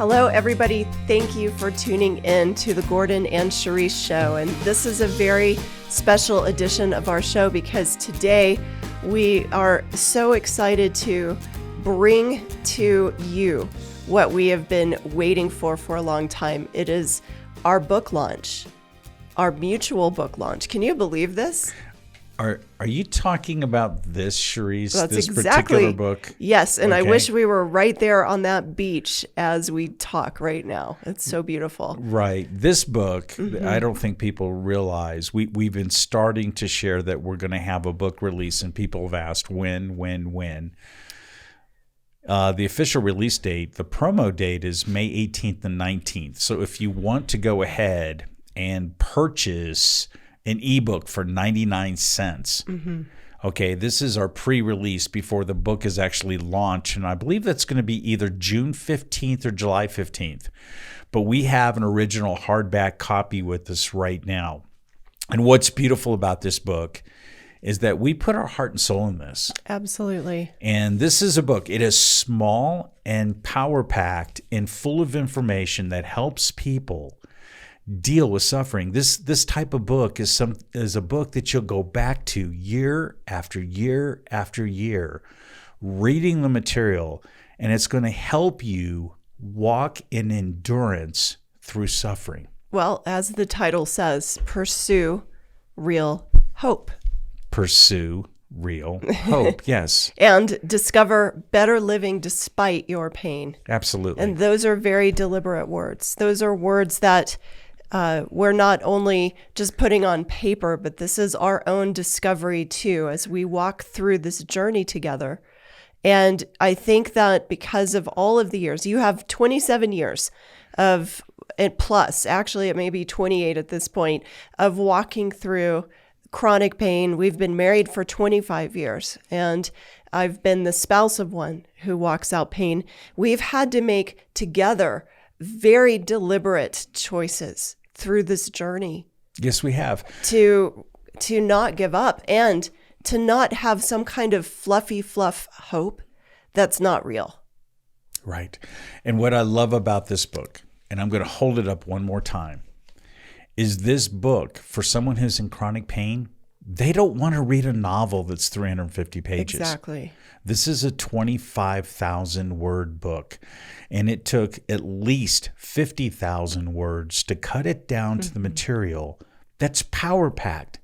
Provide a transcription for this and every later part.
Hello, everybody. Thank you for tuning in to the Gordon and Charisse Show. And this is a very special edition of our show because today we are so excited to bring to you what we have been waiting for a long time. It is our book launch, our mutual book launch. Can you believe this? Are you talking about this, Charisse? That's this exactly, particular book? Yes, and Okay. I wish we were right there on that beach as we talk right now. It's so beautiful. Right. This book, I don't think people realize. We've been starting to share that we're going to have a book release, and people have asked when. The official release date, the promo date is May 18th and 19th. So if you want to go ahead and purchase an ebook for 99 cents. Okay, this is our pre-release before the book is actually launched, and I believe that's going to be either June 15th or July 15th. But we have an original hardback copy with us right now. And what's beautiful about this book is that we put our heart and soul in this. Absolutely. And this is a book. It is small and power-packed and full of information that helps people deal with suffering. This type of book is a book that you'll go back to year after year after year, reading the material, and it's going to help you walk in endurance through suffering. Well, as the title says, pursue real hope. Pursue real hope, yes. And discover better living despite your pain. Absolutely. And those are very deliberate words. Those are words that we're not only just putting on paper, but this is our own discovery too, as we walk through this journey together. And I think that because of all of the years, you have 27 years of, and plus, actually it may be 28 at this point, of walking through chronic pain. We've been married for 25 years, and I've been the spouse of one who walks out pain. We've had to make together very deliberate choices through this journey. Yes, we have. To not give up and to not have some kind of fluffy fluff hope that's not real. Right. And what I love about this book, and I'm going to hold it up one more time, is this book, for someone who's in chronic pain, they don't want to read a novel that's 350 pages. Exactly. This is a 25,000 word book, and it took at least 50,000 words to cut it down to the material that's power-packed.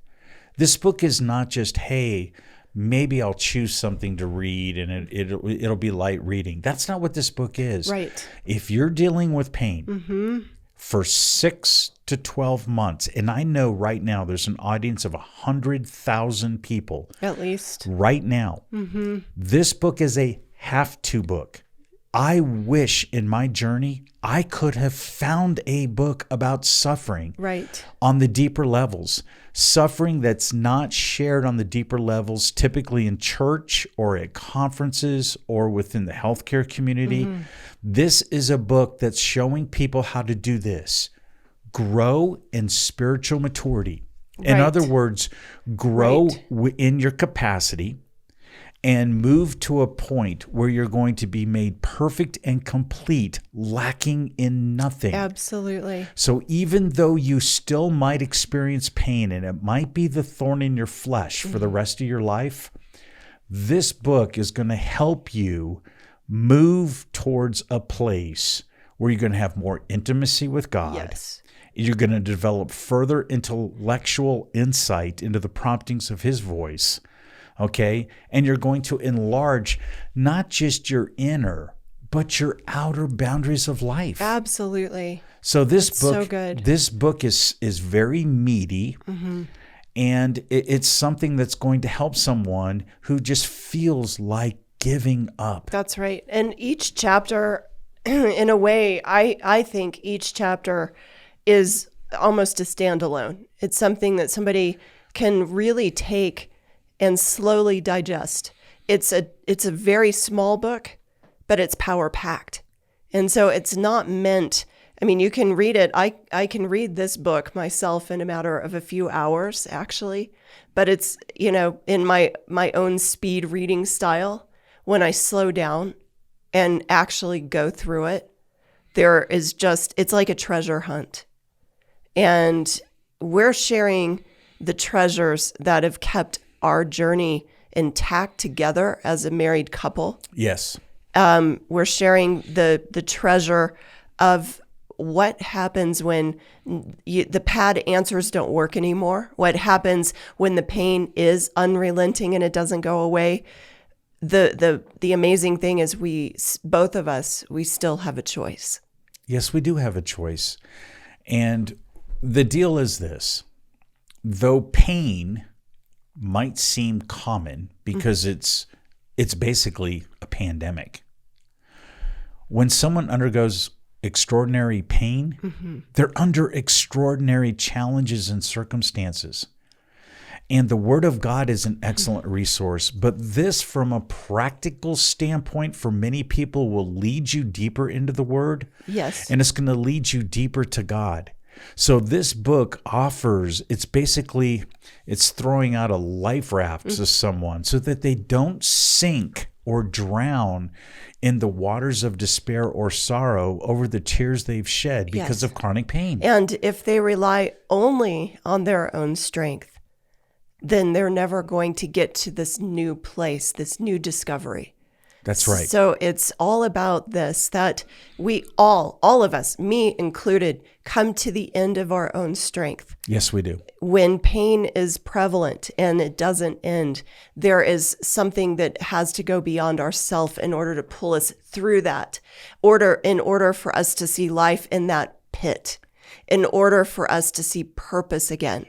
This book is not just, hey, maybe I'll choose something to read and it'll be light reading. That's not what this book is. Right. If you're dealing with pain for 6 to 12 months, and I know right now there's an audience of 100,000 people. At least. Right now. This book is a have-to book. I wish in my journey I could have found a book about suffering on the deeper levels. Suffering that's not shared on the deeper levels, typically in church or at conferences or within the healthcare community. This is a book that's showing people how to do this. Grow in spiritual maturity. In other words, grow in your capacity and move to a point where you're going to be made perfect and complete, lacking in nothing. Absolutely. So even though you still might experience pain and it might be the thorn in your flesh for the rest of your life, this book is going to help you move towards a place where you're going to have more intimacy with God. Yes. You're going to develop further intellectual insight into the promptings of His voice. Okay? And you're going to enlarge not just your inner, but your outer boundaries of life. Absolutely. So this That's book, so good. This book is very meaty, and it's something that's going to help someone who just feels like giving up. That's right. And each chapter, in a way, I think each chapter is almost a standalone. It's something that somebody can really take and slowly digest. It's a very small book, but it's power packed. And so it's not meant, I mean, you can read it. I can read this book myself in a matter of a few hours, actually, but it's, in my own speed reading style, when I slow down and actually go through it, it's like a treasure hunt. And we're sharing the treasures that have kept our journey intact together as a married couple. Yes. We're sharing the treasure of what happens when the pad answers don't work anymore. What happens when the pain is unrelenting and it doesn't go away. The amazing thing is both of us, we still have a choice. Yes, we do have a choice. And the deal is this. Though pain might seem common because it's basically a pandemic. When someone undergoes extraordinary pain, they're under extraordinary challenges and circumstances. And the Word of God is an excellent resource, but this, from a practical standpoint, for many people will lead you deeper into the Word. Yes. And it's going to lead you deeper to God. So this book it's throwing out a life raft to someone so that they don't sink or drown in the waters of despair or sorrow over the tears they've shed because of chronic pain. And if they rely only on their own strength, then they're never going to get to this new place, this new discovery. That's right. So it's all about this, that we all of us, me included, come to the end of our own strength. Yes, we do. When pain is prevalent and it doesn't end, there is something that has to go beyond ourself in order to pull us through that, in order for us to see life in that pit, in order for us to see purpose again.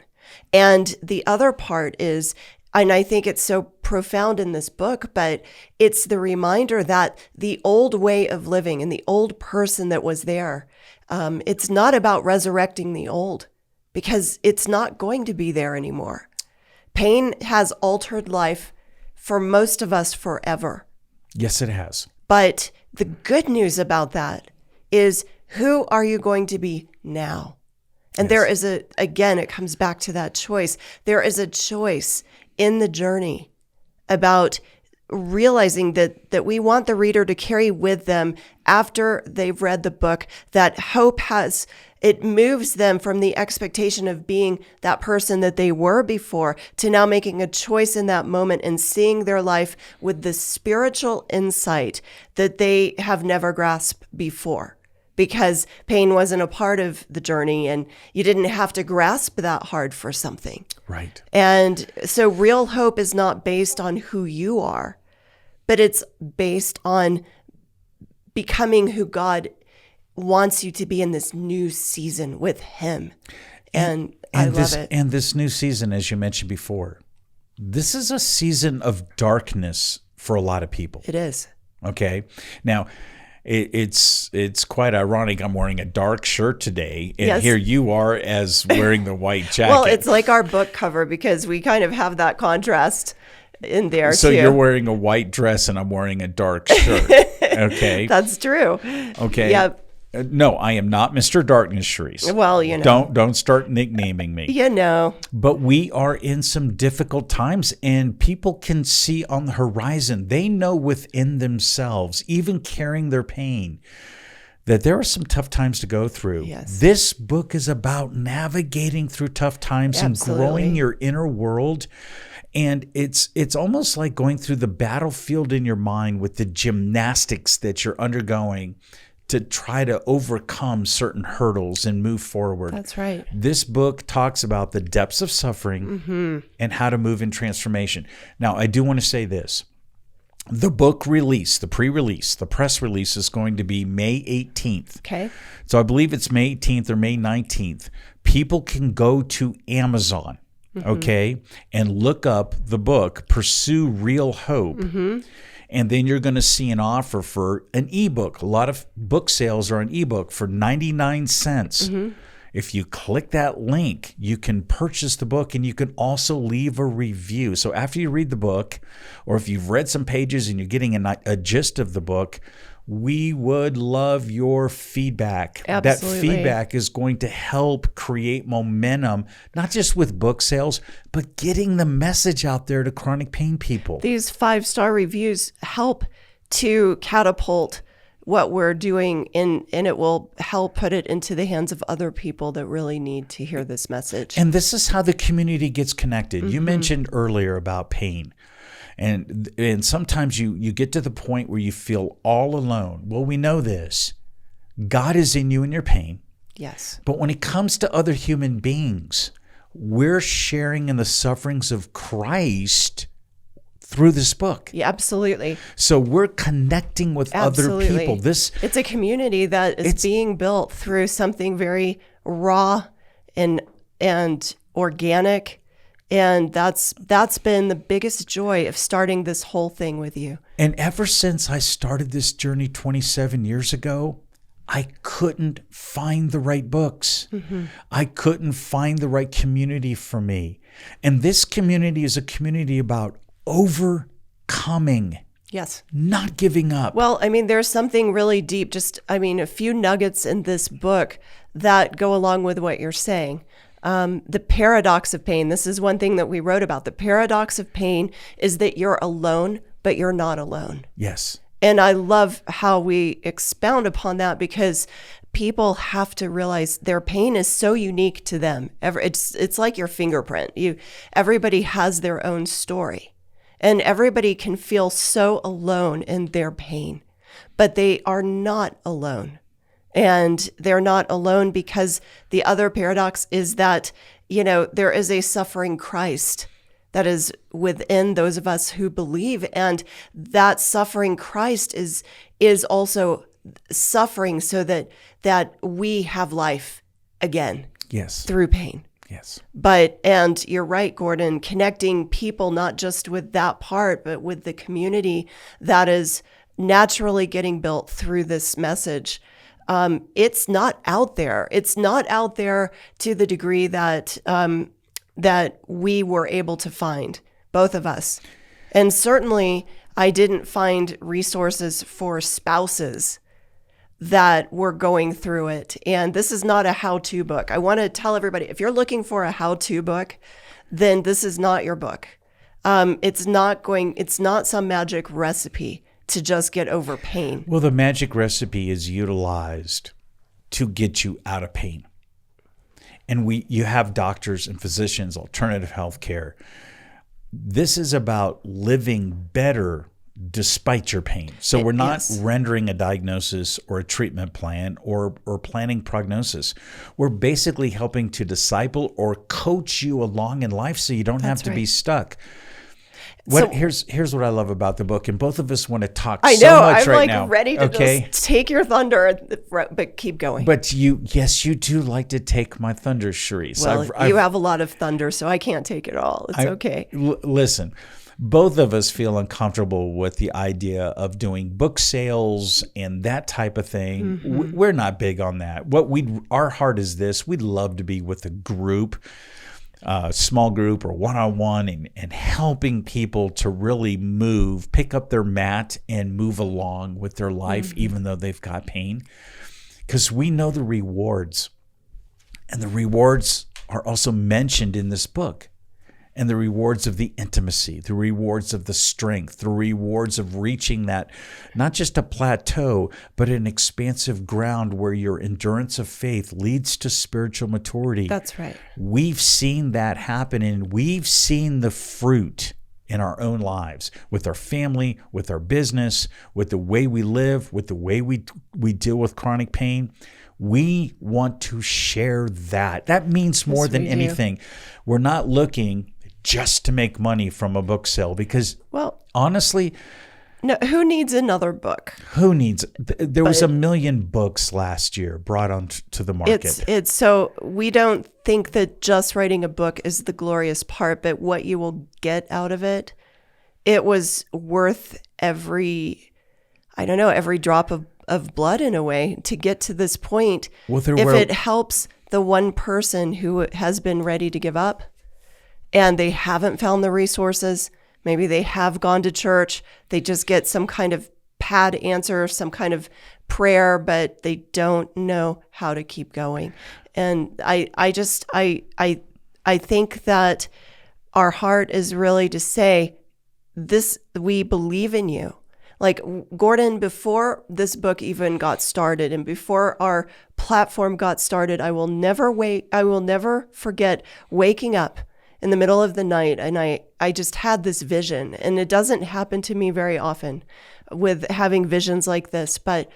And the other part is, and I think it's so profound in this book, but it's the reminder that the old way of living and the old person that was there, it's not about resurrecting the old, because it's not going to be there anymore. Pain has altered life for most of us forever. Yes, it has. But the good news about that is, who are you going to be now? And there is again, it comes back to that choice. There is a choice in the journey about realizing that we want the reader to carry with them after they've read the book, that hope it moves them from the expectation of being that person that they were before to now making a choice in that moment and seeing their life with the spiritual insight that they have never grasped before. Because pain wasn't a part of the journey and you didn't have to grasp that hard for something. Right. And so real hope is not based on who you are, but it's based on becoming who God wants you to be in this new season with Him. And I love it. And this new season, as you mentioned before, this is a season of darkness for a lot of people. It is. Okay. Now, it's quite ironic. I'm wearing a dark shirt today, and here you are as wearing the white jacket. Well, it's like our book cover because we kind of have that contrast in there so too. You're wearing a white dress and I'm wearing a dark shirt. Okay. That's true. Okay. Yep. No, I am not Mr. Darkness, Sharice. Well, you know. Don't start nicknaming me. You know. But we are in some difficult times, and people can see on the horizon. They know within themselves, even carrying their pain, that there are some tough times to go through. Yes. This book is about navigating through tough times and growing your inner world. And it's almost like going through the battlefield in your mind with the gymnastics that you're undergoing to try to overcome certain hurdles and move forward. That's right. This book talks about the depths of suffering and how to move in transformation. Now, I do want to say this. The book release, the pre-release, the press release is going to be May 18th. Okay. So I believe it's May 18th or May 19th. People can go to Amazon, okay, and look up the book, Pursue Real Hope. And then you're going to see an offer for an ebook. A lot of book sales are an ebook for 99 cents. If you click that link, you can purchase the book and you can also leave a review. So after you read the book, or if you've read some pages and you're getting a gist of the book, we would love your feedback. Absolutely. That feedback is going to help create momentum, not just with book sales, but getting the message out there to chronic pain people. These 5-star reviews help to catapult what we're doing, and it will help put it into the hands of other people that really need to hear this message. And this is how the community gets connected. You mentioned earlier about pain. And sometimes you get to the point where you feel all alone. Well, we know this. God is in you in your pain. Yes. But when it comes to other human beings, we're sharing in the sufferings of Christ through this book. Yeah, absolutely. So we're connecting with other people. It's a community that is being built through something very raw and organic. And that's been the biggest joy of starting this whole thing with you. And ever since I started this journey 27 years ago, I couldn't find the right books. I couldn't find the right community for me. And this community is a community about overcoming. Yes. Not giving up. Well, I mean, there's something really deep, a few nuggets in this book that go along with what you're saying. The paradox of pain. This is one thing that we wrote about. The paradox of pain is that you're alone, but you're not alone. Yes. And I love how we expound upon that, because people have to realize their pain is so unique to them. It's like your fingerprint. Everybody has their own story, and everybody can feel so alone in their pain, but they are not alone. And they're not alone because the other paradox is that, there is a suffering Christ that is within those of us who believe. And that suffering Christ is also suffering so that we have life again. Yes. Through pain. Yes. And you're right, Gordon, connecting people, not just with that part, but with the community that is naturally getting built through this message. It's not out there. It's not out there to the degree that we were able to find, both of us. And certainly I didn't find resources for spouses that were going through it. And this is not a how-to book. I want to tell everybody, if you're looking for a how-to book, then this is not your book. It's not some magic recipe to just get over pain. Well, the magic recipe is utilized to get you out of pain. And you have doctors and physicians, alternative health care. This is about living better despite your pain. So we're not rendering a diagnosis or a treatment plan or planning prognosis. We're basically helping to disciple or coach you along in life so you don't have to be stuck. Here's what I love about the book, and both of us want to talk so much right now. I'm ready to just take your thunder, but keep going. But you do like to take my thunder, Charisse. Well, you have a lot of thunder, so I can't take it all. It's okay. Listen, both of us feel uncomfortable with the idea of doing book sales and that type of thing. We're not big on that. Our heart is this: we'd love to be with a group. Small group or one-on-one and helping people to really pick up their mat and move along with their life, even though they've got pain. Because we know the rewards. And the rewards are also mentioned in this book. And the rewards of the intimacy, the rewards of the strength, the rewards of reaching that, not just a plateau, but an expansive ground where your endurance of faith leads to spiritual maturity. That's right. We've seen that happen, and we've seen the fruit in our own lives, with our family, with our business, with the way we live, with the way we deal with chronic pain. We want to share that. That means more than anything. We're not looking just to make money from a book sale because, honestly, no. Who needs another book? Who needs? There was 1 million books last year brought onto the market. It's so we don't think that just writing a book is the glorious part, but what you will get out of it, it was worth every drop of blood in a way to get to this point. If it helps the one person who has been ready to give up, and they haven't found the resources, maybe they have gone to church, they just get some kind of pad answer, some kind of prayer, but they don't know how to keep going. And I think that our heart is really to say, we believe in you. Like, Gordon, before this book even got started and before our platform got started, I will never forget waking up in the middle of the night. And I just had this vision, and it doesn't happen to me very often with having visions like this, but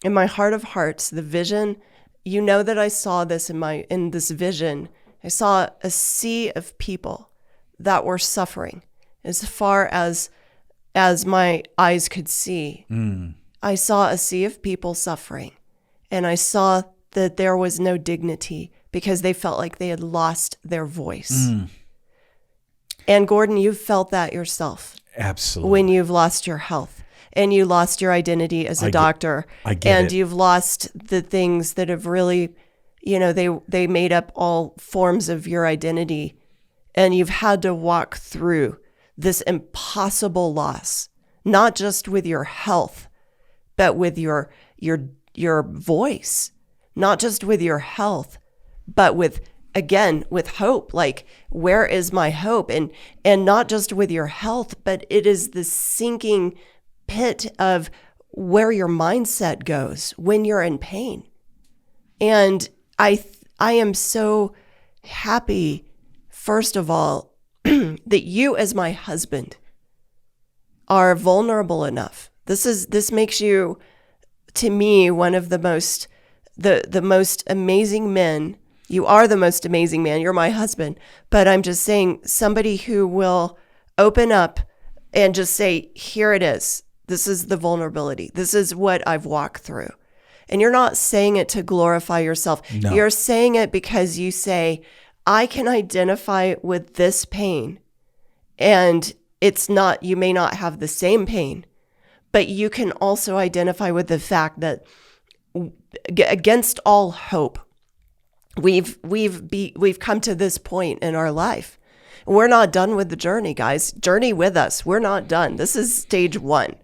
in my heart of hearts, the vision, that I saw this in this vision, I saw a sea of people that were suffering as far as my eyes could see. I saw a sea of people suffering, and I saw that there was no dignity because they felt like they had lost their voice. And Gordon, you've felt that yourself. Absolutely. When you've lost your health and you lost your identity as a doctor, and you've lost the things that have really, they made up all forms of your identity, and you've had to walk through this impossible loss, not just with your health, but with your voice, not just with your health, but with hope. Like, where is my hope? And not just with your health, but it is the sinking pit of where your mindset goes when you're in pain. And I am so happy, first of all, that you as my husband are vulnerable enough. This makes you, to me, one of the most amazing men. You are the most amazing man. You're my husband. But I'm just saying, somebody who will open up and just say, here it is. This is the vulnerability. This is what I've walked through. And you're not saying it to glorify yourself. No. You're saying it because you say, I can identify with this pain. And you may not have the same pain, but you can also identify with the fact that against all hope, we've come to this point in our life. We're not done with the journey, guys. Journey with us. We're not done. This is stage 1.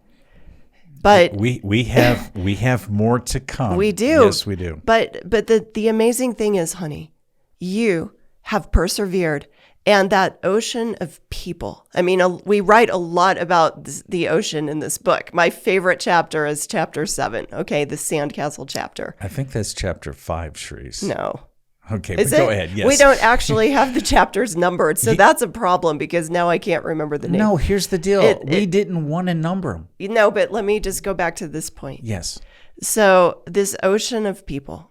But we have more to come. We do. Yes, we do. But the amazing thing is, honey, you have persevered, and that ocean of people. I mean, we write a lot about the ocean in this book. My favorite chapter is chapter 7. Okay, the sandcastle chapter. I think that's chapter 5, Sharice. No. Okay, but go ahead. Yes. We don't actually have the chapters numbered, so that's a problem because now I can't remember the name. No, here's the deal. We didn't want to number them. No, but let me just go back to this point. Yes. So this ocean of people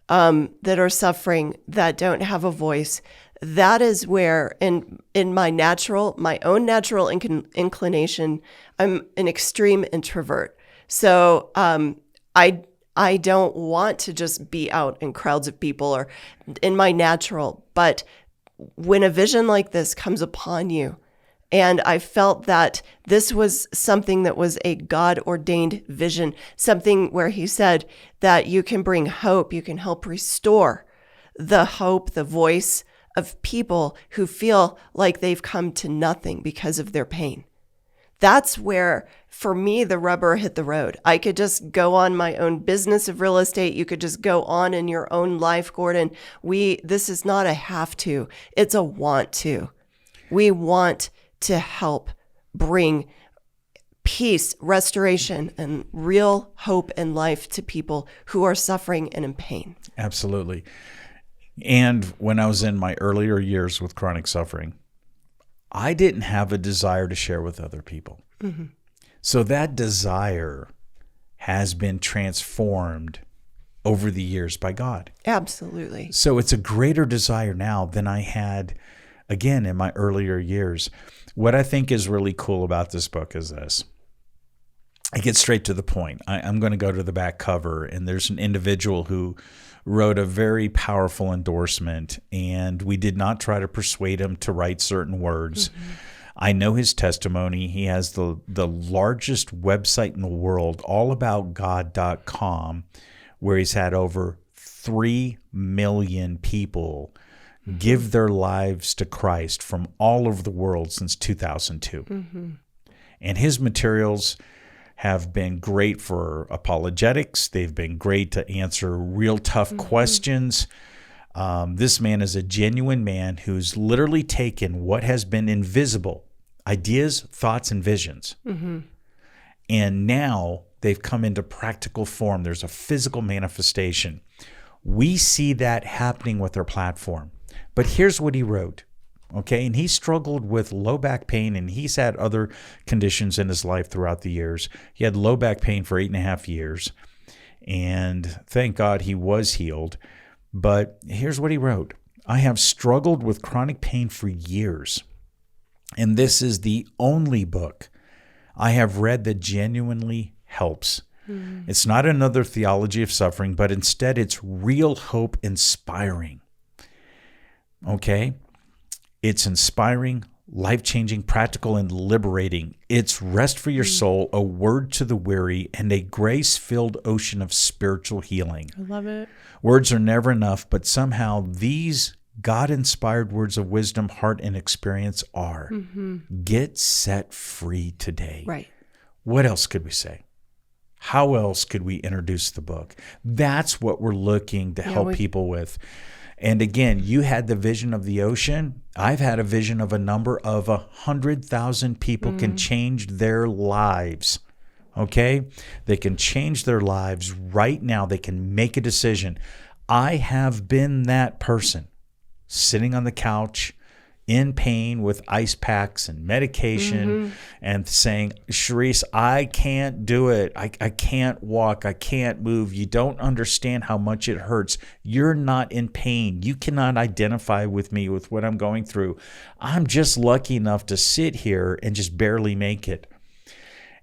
that are suffering, that don't have a voice, that is where in my own natural inclination, I'm an extreme introvert. So I don't want to just be out in crowds of people or in my natural, but when a vision like this comes upon you, and I felt that this was something that was a God-ordained vision, something where he said that you can bring hope, you can help restore the hope, the voice of people who feel like they've come to nothing because of their pain. That's where, for me, the rubber hit the road. I could just go on my own business of real estate. You could just go on in your own life, Gordon. This is not a have to, it's a want to. We want to help bring peace, restoration, and real hope and life to people who are suffering and in pain. Absolutely. And when I was in my earlier years with chronic suffering, I didn't have a desire to share with other people. Mm-hmm. So that desire has been transformed over the years by God. Absolutely. So it's a greater desire now than I had, again, in my earlier years. What I think is really cool about this book is this. I get straight to the point. I'm going to go to the back cover, and there's an individual who wrote a very powerful endorsement, and we did not try to persuade him to write certain words. Mm-hmm. I know his testimony. He has the largest website in the world, allaboutgod.com, where he's had over 3 million people mm-hmm. give their lives to Christ from all over the world since 2002. Mm-hmm. And his materials have been great for apologetics. They've been great to answer real tough mm-hmm. questions. This man is a genuine man who's literally taken what has been invisible, ideas, thoughts, and visions, mm-hmm. And now they've come into practical form. There's a physical manifestation. We see that happening with our platform. But here's what he wrote. Okay, and he struggled with low back pain, and he's had other conditions in his life throughout the years. He had low back pain for 8.5 years, and thank God he was healed. But here's what he wrote. I have struggled with chronic pain for years, and this is the only book I have read that genuinely helps. It's not another theology of suffering, but instead it's real hope inspiring. Okay? It's inspiring, life-changing, practical, and liberating. It's rest for your soul, a word to the weary, and a grace-filled ocean of spiritual healing. I love it. Words are never enough, but somehow these God-inspired words of wisdom, heart, and experience are. Get set free today. Right. What else could we say? How else could we introduce the book? That's what we're looking to help people with. And again, you had the vision of the ocean. I've had a vision of a number of 100,000 people can change their lives. Okay? They can change their lives right now. They can make a decision. I have been that person sitting on the couch in pain with ice packs and medication and saying, Sharice, I can't do it. I can't walk. I can't move. You don't understand how much it hurts. You're not in pain. You cannot identify with me with what I'm going through. I'm just lucky enough to sit here and just barely make it.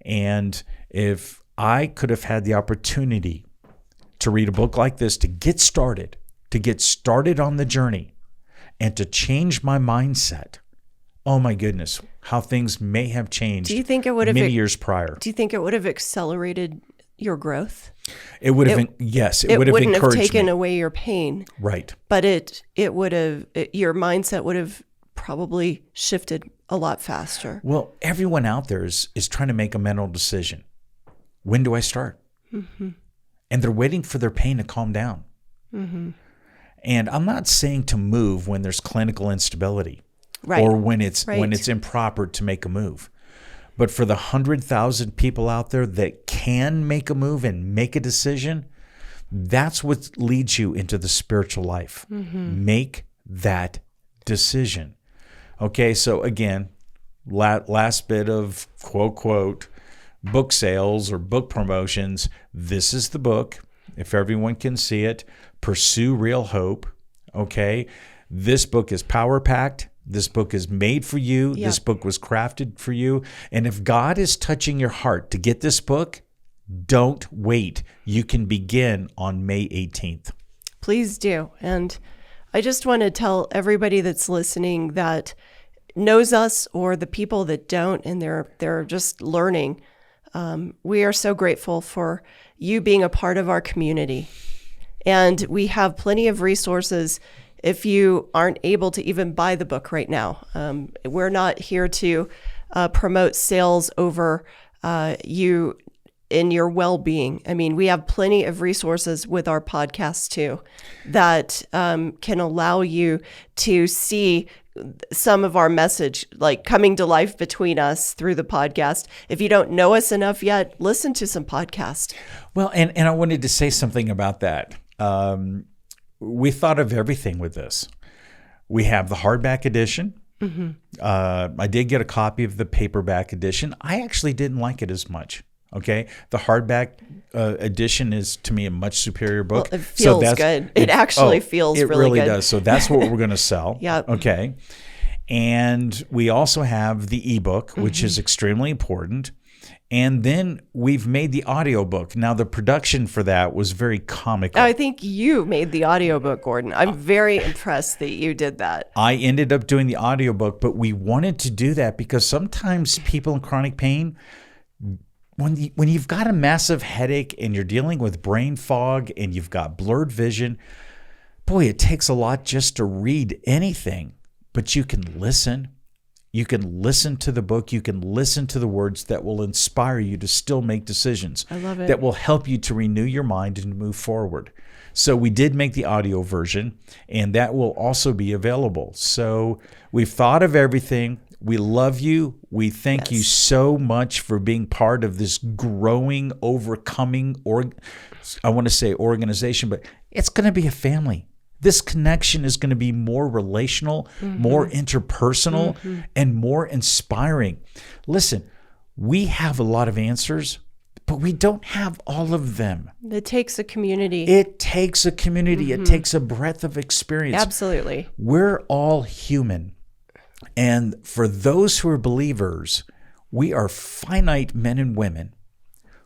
And if I could have had the opportunity to read a book like this, to get started on the journey, and to change my mindset, oh my goodness, how things may have changed. Do you think it would have many years prior? Do you think it would have accelerated your growth? It would have. Yes, it would have encouraged me. It wouldn't have taken away your pain, right? But it would have. Your mindset would have probably shifted a lot faster. Well, everyone out there is trying to make a mental decision. When do I start? And they're waiting for their pain to calm down. And I'm not saying to move when there's clinical instability, or when it's improper to make a move. But for the 100,000 people out there that can make a move and make a decision, that's what leads you into the spiritual life. Make that decision. Okay, so again, last bit of quote book sales or book promotions. This is the book. If everyone can see it, Pursue Real Hope. Okay. This book is power-packed. This book is made for you. This book was crafted for you. And if God is touching your heart to get this book, don't wait. You can begin on May 18th. Please do. And I just want to tell everybody that's listening that knows us, or the people that don't and they're just learning, we are so grateful for you being a part of our community. And we have plenty of resources if you aren't able to even buy the book right now. We're not here to promote sales over you in your well-being. I mean, we have plenty of resources with our podcast too that can allow you to see some of our message like coming to life between us through the podcast. If you don't know us enough yet, listen to some podcast. Well, and I wanted to say something about that. We thought of everything with this. We have the hardback edition. I did get a copy of the paperback edition. I actually didn't like it as much. Okay, the hardback edition is to me a much superior book. Well, it feels good. It actually feels really good. It really does. So that's what we're going to sell. Yep. Okay, and we also have the ebook, which is extremely important. And then we've made the audiobook. Now, the production for that was very comical. I think you made the audiobook, Gordon. I'm very impressed that you did that. I ended up doing the audiobook, but we wanted to do that because sometimes people in chronic pain, when you've got a massive headache and you're dealing with brain fog and you've got blurred vision, boy, it takes a lot just to read anything. But you can listen. You can listen to the book. You can listen to the words that will inspire you to still make decisions. I love it. That will help you to renew your mind and move forward. So we did make the audio version, and that will also be available. So we've thought of everything. We love you. We thank you so much for being part of this growing, overcoming, I want to say organization, but it's going to be a family. This connection is going to be more relational, more interpersonal, and more inspiring. Listen, we have a lot of answers, but we don't have all of them. It takes a community. It takes a community. It takes a breadth of experience. Absolutely. We're all human. And for those who are believers, we are finite men and women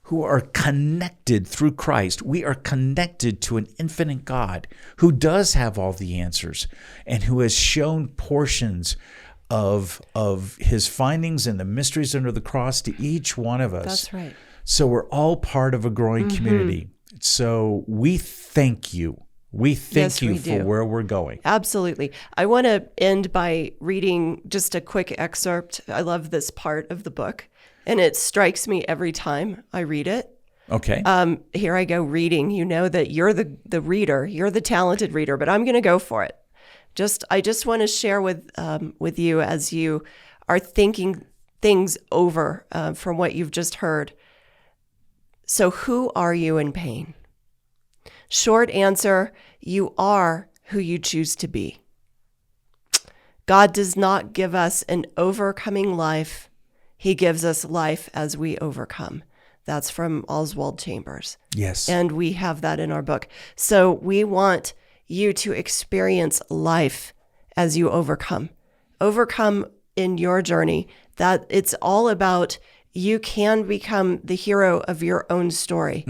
who are connected through Christ. We are connected to an infinite God who does have all the answers and who has shown portions of his findings and the mysteries under the cross to each one of us. That's right. So we're all part of a growing community. So we thank you. We thank you for where we're going. Absolutely. I want to end by reading just a quick excerpt. I love this part of the book, and it strikes me every time I read it. Okay. Here I go reading. You know that you're the reader. You're the talented reader, but I'm going to go for it. I just want to share with you as you are thinking things over from what you've just heard. So who are you in pain? Short answer, you are who you choose to be. God does not give us an overcoming life. He gives us life as we overcome. That's from Oswald Chambers. Yes. And we have that in our book. So we want you to experience life as you overcome. Overcome in your journey. That it's all about you can become the hero of your own story.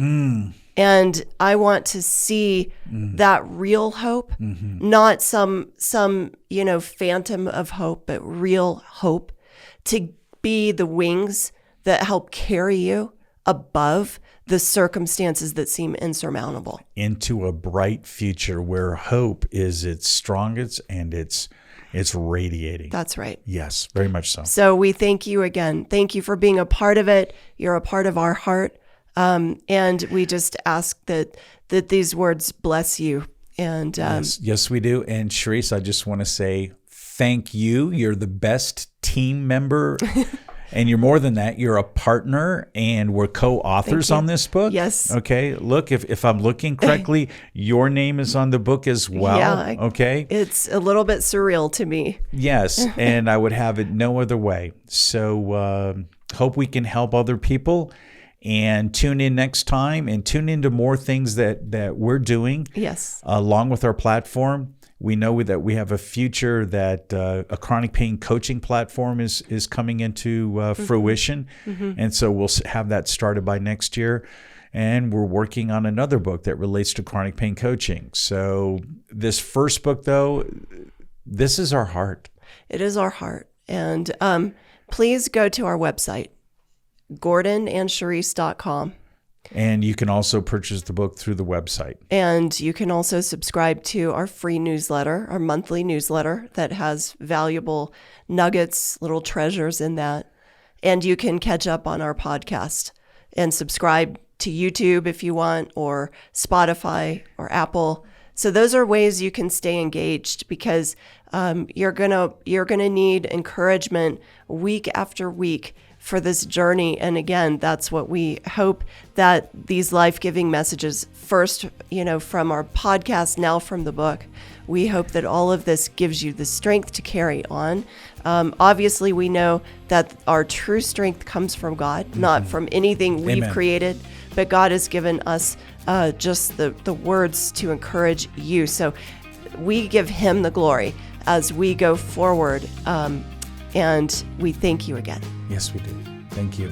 And I want to see that real hope, not some phantom of hope, but real hope, to be the wings that help carry you above the circumstances that seem insurmountable. Into a bright future where hope is its strongest and it's radiating. That's right. Yes, very much so. So we thank you again. Thank you for being a part of it. You're a part of our heart. And we just ask that these words bless you. And yes, we do. And Charisse, I just want to say thank you. You're the best team member. And you're more than that. You're a partner, and we're co-authors on this book. Yes. Okay. Look, if I'm looking correctly, your name is on the book as well. Yeah, okay. It's a little bit surreal to me. Yes, and I would have it no other way. So hope we can help other people. And tune in next time, and tune into more things that we're doing. Yes. Along with our platform. We know that we have a future that a chronic pain coaching platform is coming into fruition. And so we'll have that started by next year. And we're working on another book that relates to chronic pain coaching. So this first book, though, this is our heart. It is our heart. And please go to our website, GordonandCharisse.com. And you can also purchase the book through the website. And you can also subscribe to our free newsletter, our monthly newsletter that has valuable nuggets, little treasures in that. And you can catch up on our podcast and subscribe to YouTube if you want, or Spotify or Apple. So those are ways you can stay engaged, because you're gonna need encouragement week after week for this journey. And again, that's what we hope, that these life-giving messages, first, from our podcast, now from the book, we hope that all of this gives you the strength to carry on. Obviously, we know that our true strength comes from God, not from anything we've created, but God has given us just the words to encourage you. So we give him the glory as we go forward. And we thank you again. Yes, we do. Thank you.